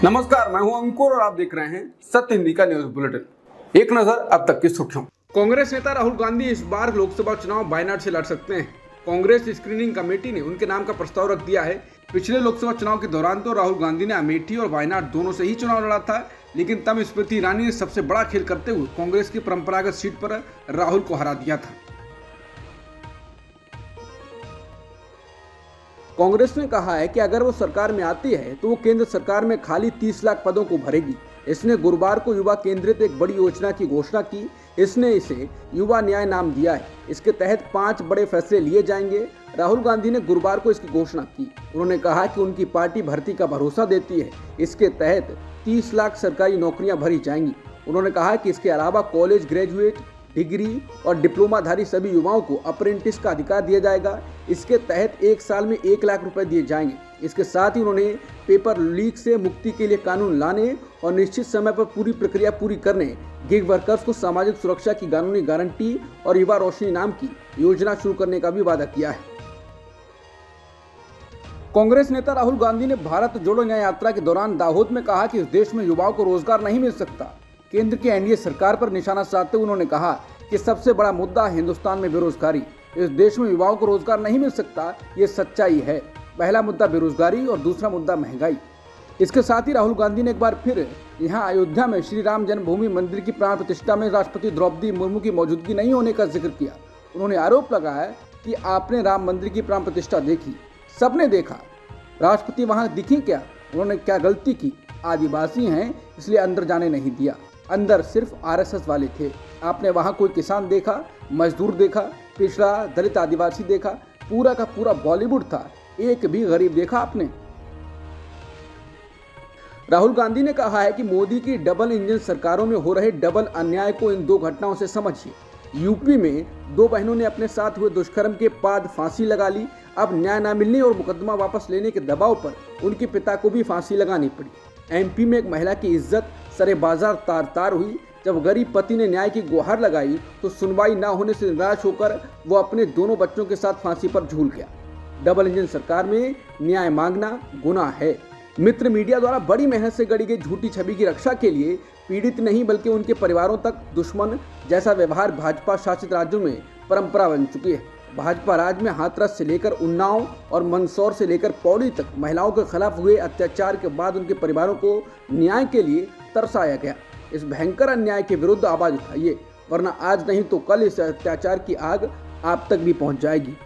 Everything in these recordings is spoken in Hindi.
नमस्कार, मैं हूं अंकुर और आप देख रहे हैं सत्य हिंदी का न्यूज बुलेटिन। एक नजर अब तक की सुर्खियों। कांग्रेस नेता राहुल गांधी इस बार लोकसभा चुनाव वायनाड से लड़ सकते हैं। कांग्रेस स्क्रीनिंग कमेटी ने उनके नाम का प्रस्ताव रख दिया है। पिछले लोकसभा चुनाव के दौरान तो राहुल गांधी ने अमेठी और वायनाड दोनों से ही चुनाव लड़ा था, लेकिन तब स्मृति ईरानी ने सबसे बड़ा खेल करते हुए कांग्रेस की परंपरागत सीट पर राहुल को हरा दिया था। कांग्रेस ने कहा है कि अगर वो सरकार में आती है तो वो केंद्र सरकार में खाली 30 लाख पदों को भरेगी। इसने गुरुवार को युवा केंद्रित एक बड़ी योजना की घोषणा की। इसने इसे युवा न्याय नाम दिया है। इसके तहत 5 बड़े फैसले लिए जाएंगे। राहुल गांधी ने गुरुवार को इसकी घोषणा की। उन्होंने कहा कि उनकी पार्टी भर्ती का भरोसा देती है। इसके तहत 30 लाख सरकारी नौकरियां भरी जाएंगी। उन्होंने कहा कि इसके अलावा कॉलेज ग्रेजुएट, डिग्री और डिप्लोमाधारी सभी युवाओं को अप्रेंटिस का अधिकार दिया जाएगा। इसके तहत 1 साल में 1 लाख रुपए दिए जाएंगे। इसके साथ ही उन्होंने पेपर लीक से मुक्ति के लिए कानून लाने और निश्चित समय पर पूरी प्रक्रिया पूरी करने, गिग वर्कर्स को सामाजिक सुरक्षा की कानूनी गारंटी और युवा रोशनी नाम की योजना शुरू करने का भी वादा किया है। कांग्रेस नेता राहुल गांधी ने भारत जोड़ो न्याय यात्रा के दौरान दाहोद में कहा कि इस देश में युवाओं को रोजगार नहीं मिल सकता। केंद्र की एनडीए सरकार पर निशाना साधते हुए उन्होंने कहा कि सबसे बड़ा मुद्दा हिंदुस्तान में बेरोजगारी। इस देश में युवाओं को रोजगार नहीं मिल सकता, ये सच्चाई है। पहला मुद्दा बेरोजगारी और दूसरा मुद्दा महंगाई। इसके साथ ही राहुल गांधी ने एक बार फिर यहां अयोध्या में श्री राम जन्मभूमि मंदिर की प्राण प्रतिष्ठा में राष्ट्रपति द्रौपदी मुर्मू की मौजूदगी नहीं होने का जिक्र किया। उन्होंने आरोप लगाया कि आपने राम मंदिर की प्राण प्रतिष्ठा देखी, सबने देखा, राष्ट्रपति वहां दिखी क्या? उन्होंने क्या गलती की? आदिवासी हैं इसलिए अंदर जाने नहीं दिया। अंदर सिर्फ आरएसएस वाले थे। आपने वहां कोई किसान देखा, मजदूर देखा, पिछड़ा दलित आदिवासी देखा? पूरा का पूरा बॉलीवुड था, एक भी गरीब देखा आपने? राहुल गांधी ने कहा है कि मोदी की डबल इंजन सरकारों में हो रहे डबल अन्याय को इन 2 घटनाओं से समझिए। यूपी में 2 बहनों ने अपने साथ हुए दुष्कर्म के बाद फांसी लगा ली। अब न्याय न मिलने और मुकदमा वापस लेने के दबाव पर उनके पिता को भी फांसी लगानी पड़ी। एमपी में एक महिला की इज्जत सरे बाजार तार तार हुई। जब गरीब पति ने न्याय की गुहार लगाई तो सुनवाई न होने से निराश होकर वो अपने दोनों बच्चों के साथ फांसी पर झूल गया। डबल इंजन सरकार में न्याय मांगना गुनाह है। मित्र मीडिया द्वारा बड़ी मेहनत से गढ़ी गई झूठी छवि की रक्षा के लिए पीड़ित नहीं बल्कि उनके परिवारों तक दुश्मन जैसा व्यवहार भाजपा शासित राज्यों में परंपरा बन चुकी है। भाजपा राज में हाथरस से लेकर उन्नाव और मंदसौर से लेकर पौड़ी तक महिलाओं के खिलाफ हुए अत्याचार के बाद उनके परिवारों को न्याय के लिए तरसाया गया। इस भयंकर अन्याय के विरुद्ध आवाज उठाइए, वरना आज नहीं तो कल इस अत्याचार की आग आप तक भी पहुंच जाएगी।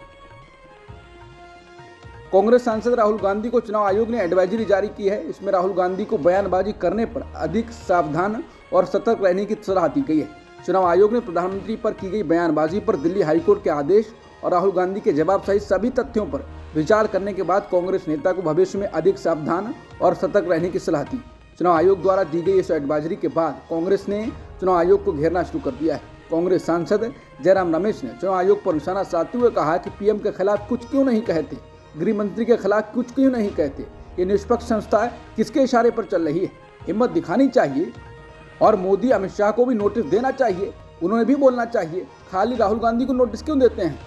कांग्रेस सांसद राहुल गांधी को चुनाव आयोग ने एडवाइजरी जारी की है। इसमें राहुल गांधी को बयानबाजी करने पर अधिक सावधान और सतर्क रहने की सलाह दी गई है। चुनाव आयोग ने प्रधानमंत्री पर की गई बयानबाजी पर दिल्ली हाईकोर्ट के आदेश और राहुल गांधी के जवाब सहित सभी तथ्यों पर विचार करने के बाद कांग्रेस नेता को भविष्य में अधिक सावधान और सतर्क रहने की सलाह दी। चुनाव आयोग द्वारा दी गई इस एडवाइजरी के बाद कांग्रेस ने चुनाव आयोग को घेरना शुरू कर दिया है। कांग्रेस सांसद जयराम रमेश ने चुनाव आयोग पर निशाना साधते हुए कहा कि पीएम के खिलाफ कुछ क्यों नहीं कहते, गृह मंत्री के खिलाफ कुछ क्यों नहीं कहते? ये निष्पक्ष संस्था किसके इशारे पर चल रही है? हिम्मत दिखानी चाहिए और मोदी अमित शाह को भी नोटिस देना चाहिए। उन्होंने भी बोलना चाहिए, खाली राहुल गांधी को नोटिस क्यों देते हैं?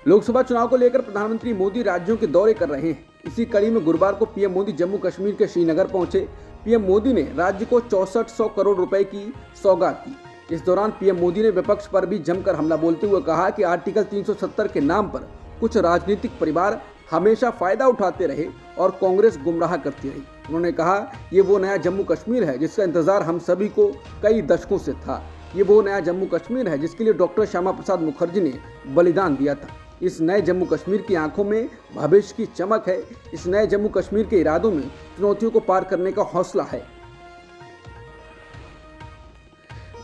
लोकसभा चुनाव को लेकर प्रधानमंत्री मोदी राज्यों के दौरे कर रहे हैं। इसी कड़ी में गुरुवार को पीएम मोदी जम्मू कश्मीर के श्रीनगर पहुंचे। पीएम मोदी ने राज्य को 6400 करोड़ रुपए की सौगात दी। इस दौरान पीएम मोदी ने विपक्ष पर भी जमकर हमला बोलते हुए कहा कि आर्टिकल 370 के नाम पर कुछ राजनीतिक परिवार हमेशा फायदा उठाते रहे और कांग्रेस गुमराह करती रही। उन्होंने कहा, ये वो नया जम्मू कश्मीर है जिसका इंतजार हम सभी को कई दशकों से था। ये वो नया जम्मू कश्मीर है जिसके लिए डॉक्टर श्यामा प्रसाद मुखर्जी ने बलिदान दिया था। इस नए जम्मू कश्मीर की आंखों में भविष्य की चमक है। इस नए जम्मू कश्मीर के इरादों में चुनौतियों को पार करने का हौसला है।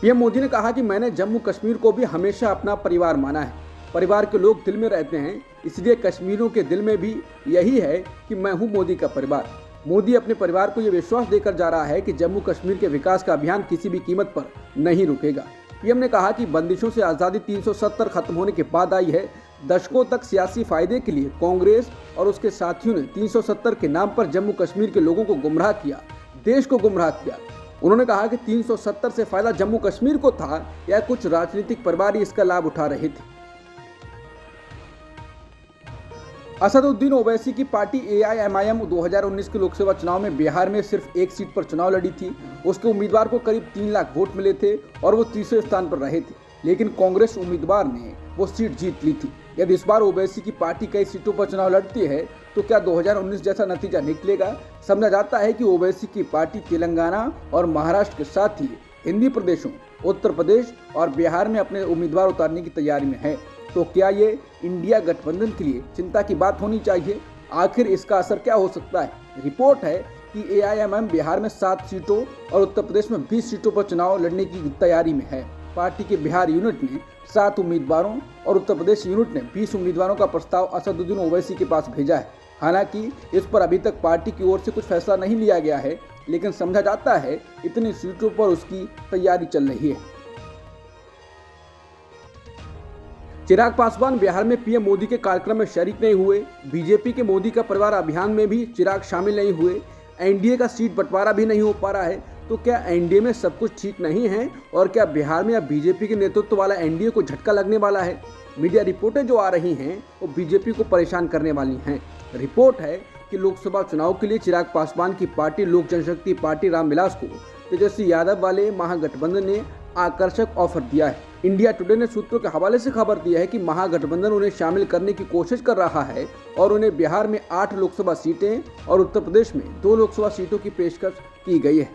पीएम मोदी ने कहा कि मैंने जम्मू कश्मीर को भी हमेशा अपना परिवार माना है। परिवार के लोग दिल में रहते हैं, इसलिए कश्मीरियों के दिल में भी यही है कि मैं हूं मोदी का परिवार। मोदी अपने परिवार को यह विश्वास देकर जा रहा है कि जम्मू कश्मीर के विकास का अभियान किसी भी कीमत पर नहीं रुकेगा। पीएम ने कहा कि बंदिशों से आज़ादी 370 खत्म होने के बाद आई है। दशकों तक सियासी फायदे के लिए कांग्रेस और उसके साथियों ने 370 के नाम पर जम्मू कश्मीर के लोगों को गुमराह किया, देश को गुमराह किया। उन्होंने कहा कि 370 से फायदा जम्मू कश्मीर को था या कुछ राजनीतिक परिवार इसका लाभ उठा रहे थे। असदुद्दीन ओवैसी की पार्टी एआईएमआईएम 2019 के लोकसभा चुनाव में बिहार में सिर्फ एक सीट पर चुनाव लड़ी थी। उसके उम्मीदवार को करीब 3 लाख वोट मिले थे और वो तीसरे स्थान पर रहे थे, लेकिन कांग्रेस उम्मीदवार ने वो सीट जीत ली थी। यदि इस बार ओवैसी की पार्टी कई सीटों पर चुनाव लड़ती है तो क्या 2019 जैसा नतीजा निकलेगा? समझा जाता है कि ओवैसी की पार्टी तेलंगाना और महाराष्ट्र के साथ ही हिंदी प्रदेशों उत्तर प्रदेश और बिहार में अपने उम्मीदवार उतारने की तैयारी में है। तो क्या ये इंडिया गठबंधन के लिए चिंता की बात होनी चाहिए? आखिर इसका असर क्या हो सकता है? रिपोर्ट है कि एआईएमआईएम बिहार में 7 सीटों और उत्तर प्रदेश में 20 सीटों पर चुनाव लड़ने की तैयारी में है। पार्टी के बिहार यूनिट ने 7 उम्मीदवारों और उत्तर प्रदेश यूनिट ने 20 उम्मीदवारों का प्रस्ताव असदुद्दीन ओवैसी के पास भेजा है। हालांकि इस पर अभी तक पार्टी की ओर से कुछ फैसला नहीं लिया गया है, लेकिन समझा जाता है इतनी सीटों पर उसकी तैयारी चल रही है। चिराग पासवान बिहार में पीएम मोदी के कार्यक्रम में शरीक नहीं हुए। बीजेपी के मोदी का परिवार अभियान में भी चिराग शामिल नहीं हुए। एनडीए का सीट बंटवारा भी नहीं हो पा रहा है। तो क्या एनडीए में सब कुछ ठीक नहीं है और क्या बिहार में अब बीजेपी के नेतृत्व वाला एनडीए को झटका लगने वाला है? मीडिया रिपोर्टें जो आ रही हैं वो बीजेपी को परेशान करने वाली हैं। रिपोर्ट है कि लोकसभा चुनाव के लिए चिराग पासवान की पार्टी लोक जनशक्ति पार्टी रामविलास को तेजस्वी यादव वाले महागठबंधन ने आकर्षक ऑफर दिया है। इंडिया टुडे ने सूत्रों के हवाले से खबर दिया है कि महागठबंधन उन्हें शामिल करने की कोशिश कर रहा है और उन्हें बिहार में 8 लोकसभा सीटें और उत्तर प्रदेश में 2 लोकसभा सीटों की पेशकश की गई है।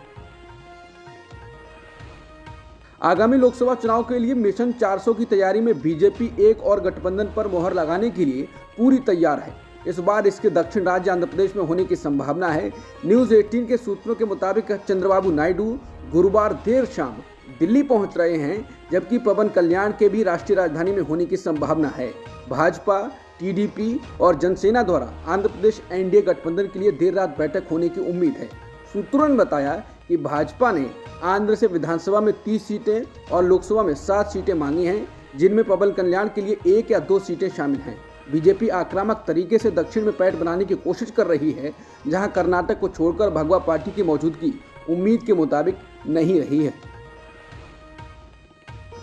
आगामी लोकसभा चुनाव के लिए मिशन 400 की तैयारी में बीजेपी एक और गठबंधन पर मोहर लगाने के लिए पूरी तैयार है। इस बार इसके दक्षिण राज्य आंध्र प्रदेश में होने की संभावना है। न्यूज 18 के सूत्रों के मुताबिक चंद्रबाबू नायडू गुरुवार देर शाम दिल्ली पहुंच रहे हैं, जबकि पवन कल्याण के भी राष्ट्रीय राजधानी में होने की संभावना है। भाजपा, टीडीपी और जनसेना द्वारा आंध्र प्रदेश एनडीए गठबंधन के लिए देर रात बैठक होने की उम्मीद है। सूत्रों ने बताया कि भाजपा ने आंध्र से विधानसभा में 30 सीटें और लोकसभा में 7 सीटें मांगी हैं, जिनमें पवन कल्याण के लिए 1 या 2 सीटें शामिल हैं। बीजेपी आक्रामक तरीके से दक्षिण में पैठ बनाने की कोशिश कर रही है, जहां कर्नाटक को छोड़कर भगवा पार्टी की मौजूदगी उम्मीद के मुताबिक नहीं रही है।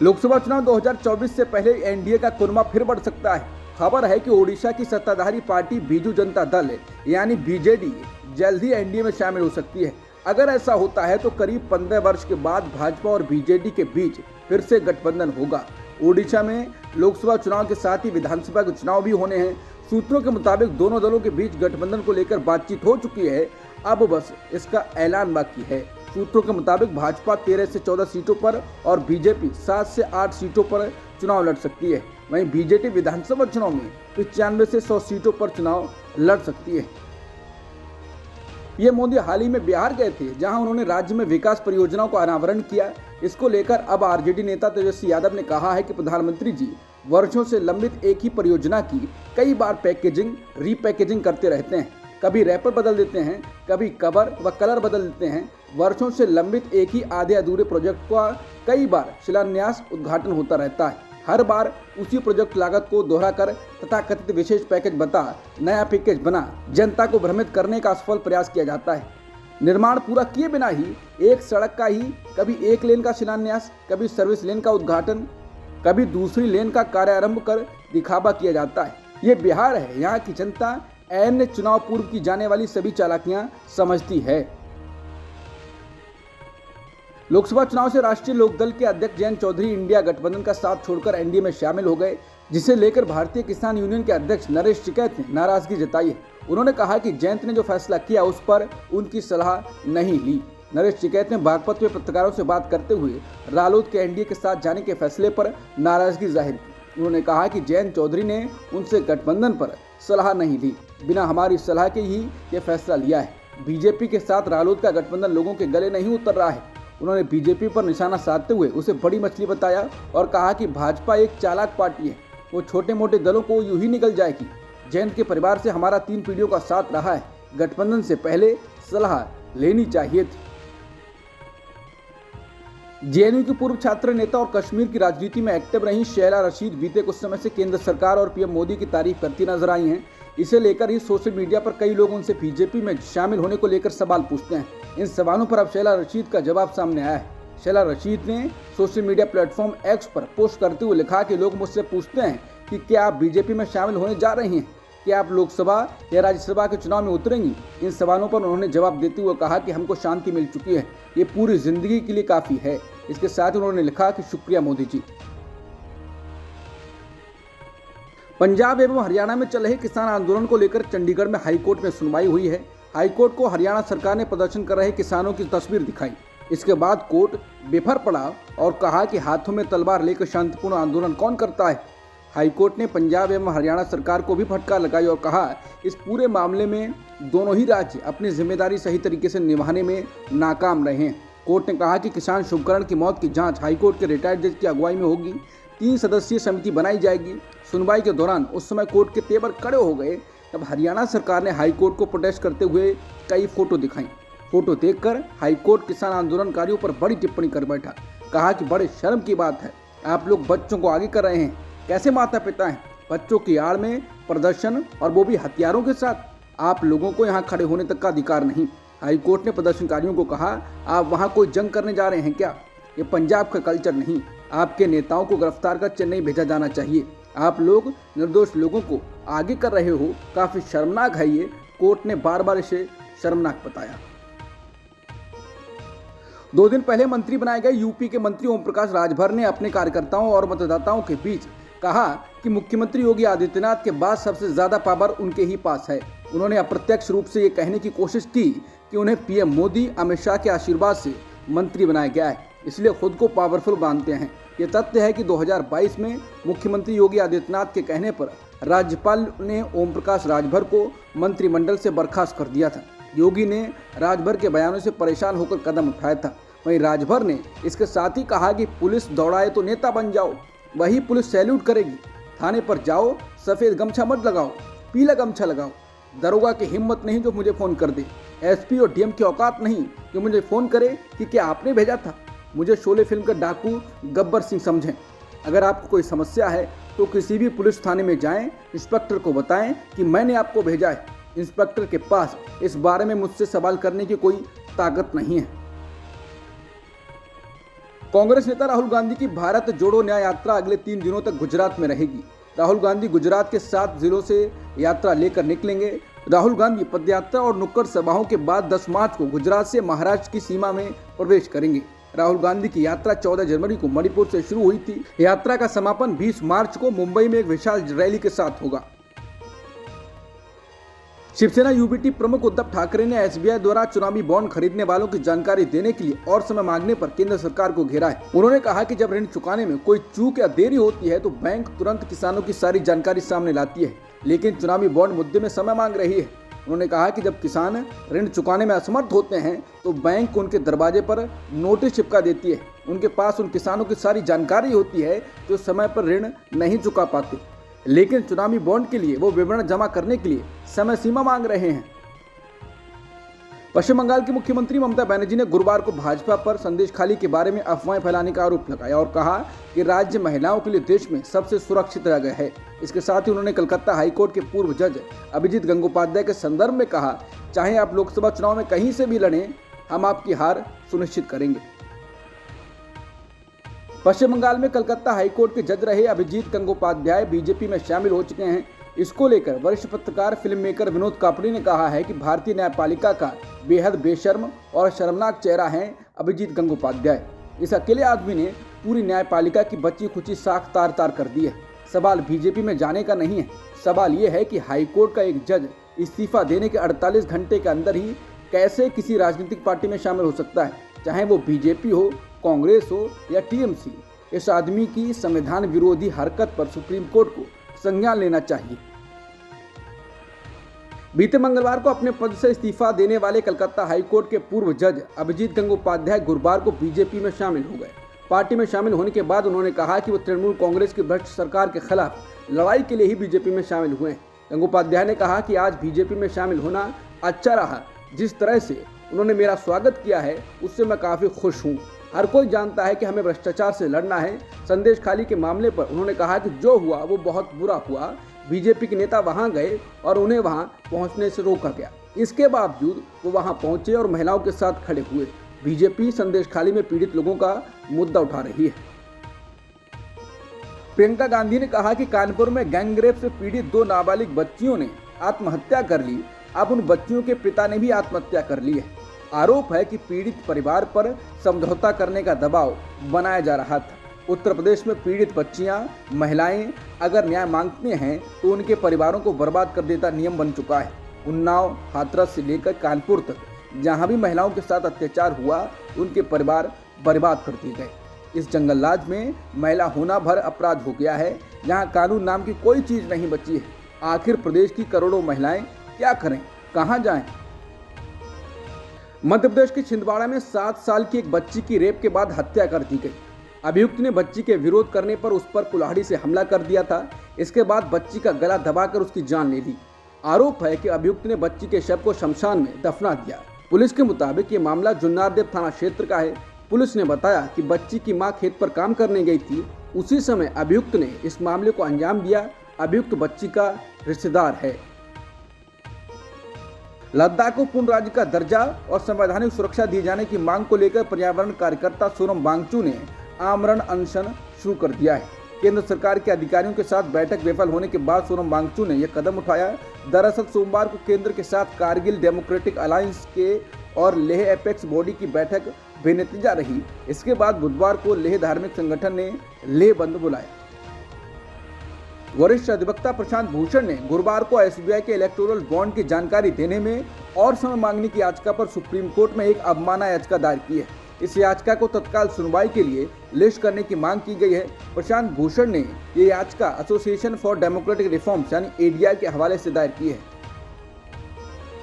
लोकसभा चुनाव 2024 से पहले एनडीए का कुरमा फिर बढ़ सकता है। खबर है कि ओडिशा की सत्ताधारी पार्टी बीजू जनता दल यानी बीजेडी जल्द ही एनडीए में शामिल हो सकती है। अगर ऐसा होता है तो करीब 15 वर्ष के बाद भाजपा और बीजेडी के बीच फिर से गठबंधन होगा। ओडिशा में लोकसभा चुनाव के साथ ही विधानसभा के चुनाव भी होने हैं। सूत्रों के मुताबिक दोनों दलों के बीच गठबंधन को लेकर बातचीत हो चुकी है, अब बस इसका ऐलान बाकी है। सूत्रों के मुताबिक भाजपा 13 से 14 सीटों पर और बीजेपी 7 से 8 सीटों पर चुनाव लड़ सकती है। वहीं बीजेडी विधानसभा चुनाव में 95 से 100 सीटों पर चुनाव लड़ सकती है। ये मोदी हाल ही में बिहार गए थे, जहां उन्होंने राज्य में विकास परियोजनाओं का अनावरण किया। इसको लेकर अब आरजेडी नेता तेजस्वी यादव ने कहा है कि प्रधानमंत्री जी वर्षों से लंबित एक ही परियोजना की कई बार पैकेजिंग रीपैकेजिंग करते रहते हैं। कभी रैपर बदल देते हैं, कभी कवर व कलर बदल देते हैं। वर्षों से लंबित एक ही आधे अधूरे प्रोजेक्ट का कई बार शिलान्यास उद्घाटन होता रहता है। हर बार उसी प्रोजेक्ट लागत को दोहराकर तथाकथित विशेष पैकेज बता नया पैकेज बना जनता को भ्रमित करने का असफल प्रयास किया जाता है। निर्माण पूरा किए बिना ही एक सड़क का ही कभी एक लेन का शिलान्यास, कभी सर्विस लेन का उद्घाटन, कभी दूसरी लेन का कार्यारंभ कर दिखावा किया जाता है। ये बिहार है, यहाँ की जनता ऐन चुनाव पूर्व की जाने वाली सभी चालाकियां समझती है। लोकसभा चुनाव से राष्ट्रीय लोकदल के अध्यक्ष जयंत चौधरी इंडिया गठबंधन का साथ छोड़कर एनडीए में शामिल हो गए, जिसे लेकर भारतीय किसान यूनियन के अध्यक्ष नरेश टिकैत ने नाराजगी जताई है। उन्होंने कहा कि जयंत ने जो फैसला किया उस पर उनकी सलाह नहीं ली। नरेश टिकैत ने बागपत में पत्रकारों से बात करते हुए रालोद के एनडीए के साथ जाने के फैसले पर नाराजगी जाहिर की। उन्होंने कहा कि जयंत चौधरी ने उनसे गठबंधन पर सलाह नहीं ली, बिना हमारी सलाह के ही ये फैसला लिया है। बीजेपी के साथ रालोद का गठबंधन लोगों के गले नहीं उतर रहा है। उन्होंने बीजेपी पर निशाना साधते हुए उसे बड़ी मछली बताया और कहा कि भाजपा एक चालाक पार्टी है, वो छोटे मोटे दलों को यूं ही निकल जाएगी। जयंत के परिवार से हमारा 3 पीढ़ियों का साथ रहा है, गठबंधन से पहले सलाह लेनी चाहिए थी। जेएनयू की पूर्व छात्र नेता और कश्मीर की राजनीति में एक्टिव रही शैला रशीद बीते कुछ समय से केंद्र सरकार और पीएम मोदी की तारीफ करती नजर आई हैं। इसे लेकर ही सोशल मीडिया पर कई लोग उनसे बीजेपी में शामिल होने को लेकर सवाल पूछते हैं। इन सवालों पर अब शैला रशीद का जवाब सामने आया है। शैला रशीद ने सोशल मीडिया प्लेटफॉर्म एक्स पर पोस्ट करते हुए लिखा कि लोग मुझसे पूछते हैं कि क्या आप बीजेपी में शामिल होने जा रही हैं, कि आप लोकसभा या राज्यसभा के चुनाव में उतरेंगी। इन सवालों पर उन्होंने जवाब देते हुए कहा कि हमको शांति मिल चुकी है, ये पूरी जिंदगी के लिए काफी है। इसके साथ ही उन्होंने लिखा कि शुक्रिया मोदी जी। पंजाब एवं हरियाणा में चल रहे किसान आंदोलन को लेकर चंडीगढ़ में हाईकोर्ट में सुनवाई हुई है। हाईकोर्ट को हरियाणा सरकार ने प्रदर्शन कर रहे किसानों की तस्वीर दिखाई। इसके बाद कोर्ट बेफर पड़ा और कहा कि हाथों में तलवार लेकर शांतिपूर्ण आंदोलन कौन करता है। हाईकोर्ट ने पंजाब एवं हरियाणा सरकार को भी फटकार लगाई और कहा इस पूरे मामले में दोनों ही राज्य अपनी जिम्मेदारी सही तरीके से निभाने में नाकाम रहे हैं। कोर्ट ने कहा कि किसान शुभकरण की मौत की जांच हाईकोर्ट के रिटायर्ड जज की अगुवाई में होगी। 3 सदस्यीय समिति बनाई जाएगी। सुनवाई के दौरान उस समय कोर्ट के तेवर खड़े हो गए तब हरियाणा सरकार ने हाईकोर्ट को प्रोटेस्ट करते हुए कई फोटो दिखाई। फोटो देखकर हाईकोर्ट किसान आंदोलनकारियों पर बड़ी टिप्पणी कर बैठा। कहा कि बड़े शर्म की बात है, आप लोग बच्चों को आगे कर रहे हैं। कैसे माता पिता हैं, बच्चों की आड़ में प्रदर्शन और वो भी हथियारों के साथ। आप लोगों को यहाँ खड़े होने तक का अधिकार नहीं। हाईकोर्ट ने प्रदर्शनकारियों को कहा आप वहाँ कोई जंग करने जा रहे हैं क्या? ये पंजाब का कल्चर नहीं। आपके नेताओं को गिरफ्तार कर चेन्नई भेजा जाना चाहिए। आप लोग निर्दोष लोगों को आगे कर रहे हो, काफी शर्मनाक है ये। कोर्ट ने बार बार इसे शर्मनाक बताया। 2 दिन पहले मंत्री बनाए गए यूपी के मंत्री ओम प्रकाश राजभर ने अपने कार्यकर्ताओं और मतदाताओं के बीच कहा कि मुख्यमंत्री योगी आदित्यनाथ के बाद सबसे ज्यादा पावर उनके ही पास है। उन्होंने अप्रत्यक्ष रूप से ये कहने की कोशिश की कि उन्हें पीएम मोदी, अमित शाह के आशीर्वाद से मंत्री बनाया गया है, इसलिए खुद को पावरफुल मानते हैं। ये तथ्य है कि 2022 में मुख्यमंत्री योगी आदित्यनाथ के कहने पर राज्यपाल ने ओम प्रकाश राजभर को मंत्रिमंडल से बर्खास्त कर दिया था। योगी ने राजभर के बयानों से परेशान होकर कदम उठाया था। वहीं राजभर ने इसके साथ ही कहा कि पुलिस दौड़ाए तो नेता बन जाओ, वही पुलिस सैल्यूट करेगी। थाने पर जाओ, सफेद गमछा मत लगाओ, पीला गमछा लगाओ। दरोगा की हिम्मत नहीं जो मुझे फोन कर दे। एसपी और डीएम की औकात नहीं कि मुझे फोन करे कि क्या आपने भेजा था। मुझे शोले फिल्म का डाकू गब्बर सिंह समझें। अगर आपको कोई समस्या है तो किसी भी पुलिस थाने में जाएं, इंस्पेक्टर को बताएं कि मैंने आपको भेजा है। इंस्पेक्टर के पास इस बारे में मुझसे सवाल करने की कोई ताकत नहीं है। कांग्रेस नेता राहुल गांधी की भारत जोड़ो न्याय यात्रा अगले 3 दिनों तक गुजरात में रहेगी। राहुल गांधी गुजरात के 7 जिलों से यात्रा लेकर निकलेंगे। राहुल गांधी पदयात्रा और नुक्कड़ सभाओं के बाद 10 मार्च को गुजरात से महाराष्ट्र की सीमा में प्रवेश करेंगे। राहुल गांधी की यात्रा 14 जनवरी को मणिपुर से शुरू हुई थी। यात्रा का समापन 20 मार्च को मुंबई में एक विशाल रैली के साथ होगा। शिवसेना यूबीटी प्रमुख उद्धव ठाकरे ने एसबीआई द्वारा चुनावी बॉन्ड खरीदने वालों की जानकारी देने के लिए और समय मांगने पर केंद्र सरकार को घेरा है। उन्होंने कहा कि जब ऋण चुकाने में कोई चूक या देरी होती है तो बैंक तुरंत किसानों की सारी जानकारी सामने लाती है, लेकिन चुनावी बॉन्ड मुद्दे में समय मांग रही है। उन्होंने कहा कि जब किसान ऋण चुकाने में असमर्थ होते हैं तो बैंक उनके दरवाजे पर नोटिस चिपका देती है। उनके पास उन किसानों की सारी जानकारी होती है जो समय पर ऋण नहीं चुका पाते, लेकिन चुनावी बॉन्ड के लिए वो विवरण जमा करने के लिए समय सीमा मांग रहे हैं। पश्चिम बंगाल की मुख्यमंत्री ममता बनर्जी ने गुरुवार को भाजपा पर संदेशखाली के बारे में अफवाहें फैलाने का आरोप लगाया और कहा कि राज्य महिलाओं के लिए देश में सबसे सुरक्षित जगह है। इसके साथ ही उन्होंने कलकत्ता हाईकोर्ट के पूर्व जज अभिजीत गंगोपाध्याय के संदर्भ में कहा, चाहे आप लोकसभा चुनाव में कहीं से भी लड़ें, हम आपकी हार सुनिश्चित करेंगे। पश्चिम बंगाल में कलकत्ता हाईकोर्ट के जज रहे अभिजीत गंगोपाध्याय बीजेपी में शामिल हो चुके हैं। इसको लेकर वरिष्ठ पत्रकार फिल्म मेकर विनोद कापड़ी ने कहा है कि भारतीय न्यायपालिका का बेहद बेशर्म और शर्मनाक चेहरा है अभिजीत गंगोपाध्याय। इस अकेले आदमी ने पूरी न्यायपालिका की बची खुची साख तार तार कर दी है। सवाल बीजेपी में जाने का नहीं है, सवाल ये है कि हाईकोर्ट का एक जज इस्तीफा देने के 48 घंटे के अंदर ही कैसे किसी राजनीतिक पार्टी में शामिल हो सकता है, चाहे वो बीजेपी हो, कांग्रेस हो या टीएमसी। इस आदमी की संविधान विरोधी हरकत पर सुप्रीम कोर्ट को संज्ञान लेना चाहिए। बीते मंगलवार को अपने पद से इस्तीफा देने वाले कलकत्ता हाईकोर्ट के पूर्व जज अभिजीत गंगोपाध्याय गुरुवार को बीजेपी में शामिल हो गए। पार्टी में शामिल होने के बाद उन्होंने कहा कि वो तृणमूल कांग्रेस की भ्रष्ट सरकार के खिलाफ लड़ाई के लिए ही बीजेपी में शामिल हुए हैं। गंगोपाध्याय ने कहा कि आज बीजेपी में शामिल होना अच्छा रहा। जिस तरह से उन्होंने मेरा स्वागत किया है उससे मैं काफ़ी खुश हूँ। हर कोई जानता है कि हमें भ्रष्टाचार से लड़ना है। संदेशखाली के मामले पर उन्होंने कहा कि जो हुआ वो बहुत बुरा हुआ। बीजेपी के नेता वहां गए और उन्हें वहां पहुंचने से रोका गया। इसके बावजूद वो वहां पहुंचे और महिलाओं के साथ खड़े हुए। बीजेपी संदेशखाली में पीड़ित लोगों का मुद्दा उठा रही है। प्रियंका गांधी ने कहा कि कानपुर में गैंगरेप से पीड़ित 2 नाबालिग बच्चियों ने आत्महत्या कर ली। अब उन बच्चियों के पिता ने भी आत्महत्या कर ली है। आरोप है कि पीड़ित परिवार पर समझौता करने का दबाव बनाया जा रहा था। उत्तर प्रदेश में पीड़ित बच्चियां, महिलाएं अगर न्याय मांगते हैं तो उनके परिवारों को बर्बाद कर देता नियम बन चुका है। उन्नाव, हाथरस से लेकर कानपुर तक जहां भी महिलाओं के साथ अत्याचार हुआ, उनके परिवार बर्बाद कर दिए गए। इस जंगल राज में महिला होना भर अपराध हो गया है, जहां कानून नाम की कोई चीज नहीं बची है। आखिर प्रदेश की करोड़ों महिलाएं क्या करें, कहां जाएं? मध्य प्रदेश के छिंदवाड़ा में 7 साल की एक बच्ची की रेप के बाद हत्या कर दी गई। अभियुक्त ने बच्ची के विरोध करने पर उस पर कुल्हाड़ी से हमला कर दिया था। इसके बाद बच्ची का गला दबाकर उसकी जान ले ली। आरोप है कि अभियुक्त ने बच्ची के शव को शमशान में दफना दिया। पुलिस के मुताबिक ये मामला जुन्नारदेव थाना क्षेत्र का है। पुलिस ने बताया कि बच्ची की मां खेत पर काम करने गई थी। उसी समय अभियुक्त ने इस मामले को अंजाम दिया। अभियुक्त बच्ची का रिश्तेदार है। लद्दाख को पूर्ण राज्य का दर्जा और संवैधानिक सुरक्षा दिए जाने की मांग को लेकर पर्यावरण कार्यकर्ता सोनम वांगचू ने आमरण अनशन शुरू कर दिया है। केंद्र सरकार के अधिकारियों के साथ बैठक विफल होने के बाद सोनम वांगचू ने यह कदम उठाया। दरअसल सोमवार को केंद्र के साथ कारगिल डेमोक्रेटिक अलायंस के और लेह एपेक्स बॉडी की बैठक बेनतीजा रही। इसके बाद बुधवार को लेह धार्मिक संगठन ने लेह बंद बुलाया। वरिष्ठ अधिवक्ता प्रशांत भूषण ने गुरुवार को एसबीआई के इलेक्टोरल बॉन्ड की जानकारी देने में और समय मांगने की याचिका पर सुप्रीम कोर्ट में एक अवमानना याचिका दायर की है। इस याचिका को तत्काल सुनवाई के लिए लिस्ट करने की मांग की गई है। प्रशांत भूषण ने ये याचिका एसोसिएशन फॉर डेमोक्रेटिक रिफॉर्म्स यानी एडीआर के हवाले से दायर की है।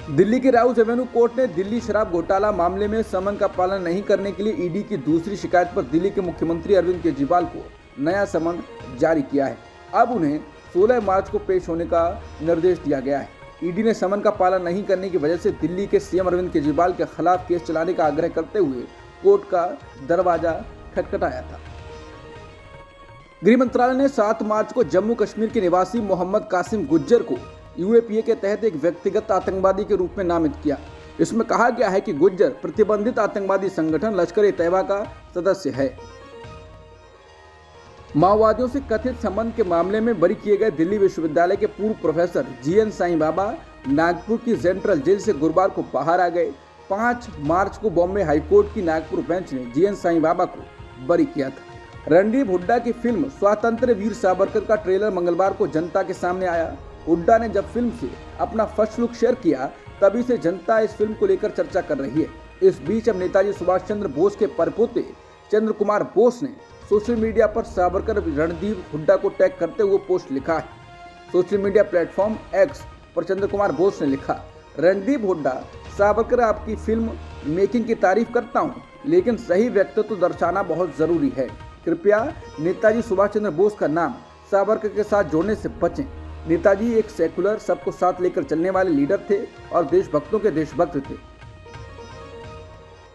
दिल्ली की राउस एवेन्यू कोर्ट ने दिल्ली शराब घोटाला मामले में समन का पालन नहीं करने के लिए ईडी की दूसरी शिकायत पर दिल्ली के मुख्यमंत्री अरविंद केजरीवाल को नया समन जारी किया है। अब उन्हें 16 मार्च को पेश होने का निर्देश दिया गया है। ईडी ने समन का पालन नहीं करने की वजह से दिल्ली के सीएम अरविंद केजरीवाल के खिलाफ केस चलाने का आग्रह करते हुए कोर्ट का दरवाजा खटखटाया था। गृह मंत्रालय ने 7 मार्च को जम्मू कश्मीर के निवासी मोहम्मद कासिम गुज्जर को यूएपीए के तहत एक व्यक्तिगत आतंकवादी के रूप में नामित किया। इसमें कहा गया है कि गुज्जर प्रतिबंधित आतंकवादी संगठन लश्कर-ए-तैयबा का सदस्य है। माओवादियों से कथित संबंध के मामले में बरी किए गए दिल्ली विश्वविद्यालय के पूर्व प्रोफेसर जीएन साईं बाबा नागपुर की सेंट्रल जेल से गुरुवार को बाहर आ गए। 5 मार्च को बॉम्बे हाईकोर्ट की नागपुर बेंच ने जीएन साईं बाबा को बरी किया था। रणदीप हुड्डा की फिल्म स्वातंत्र्य वीर सावरकर का ट्रेलर मंगलवार को जनता के सामने आया। हुड्डा ने जब फिल्म से अपना फर्स्ट लुक शेयर किया, तभी से जनता इस फिल्म को लेकर चर्चा कर रही है। इस बीच अब नेताजी सुभाष चंद्र बोस के परपोते चंद्र कुमार बोस ने सोशल मीडिया पर सावरकर रणदीप हुड्डा को टैग करते हुए पोस्ट लिखा है। सोशल मीडिया प्लेटफॉर्म एक्स पर चंद्र कुमार बोस ने लिखा, रणदीप हुड्डा, सावरकर आपकी फिल्म मेकिंग की तारीफ करता हूं, लेकिन सही व्यक्तित्व दर्शाना बहुत जरूरी है। कृपया नेताजी सुभाष चंद्र बोस का नाम सावरकर के साथ जोड़ने से बचें। नेताजी एक सेकुलर, सबको साथ लेकर चलने वाले लीडर थे और देशभक्तों के देशभक्त थे।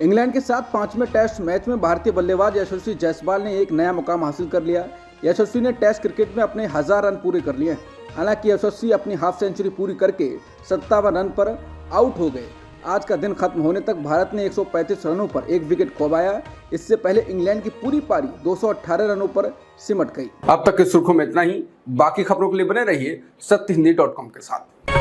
इंग्लैंड के साथ 5वें टेस्ट मैच में भारतीय बल्लेबाज यशस्वी जायसवाल ने एक नया मुकाम हासिल कर लिया। यशस्वी ने टेस्ट क्रिकेट में अपने 1000 रन पूरे कर लिए। हालांकि यशस्वी अपनी हाफ सेंचुरी पूरी करके 57 रन पर आउट हो गए। आज का दिन खत्म होने तक भारत ने 135 रनों पर 1 विकेट खोवाया। इससे पहले इंग्लैंड की पूरी पारी 218 रनों पर सिमट गई। अब तक की सुर्खियों में इतना ही। बाकी खबरों के लिए बने रहिए सत्यहिंदी.com के साथ।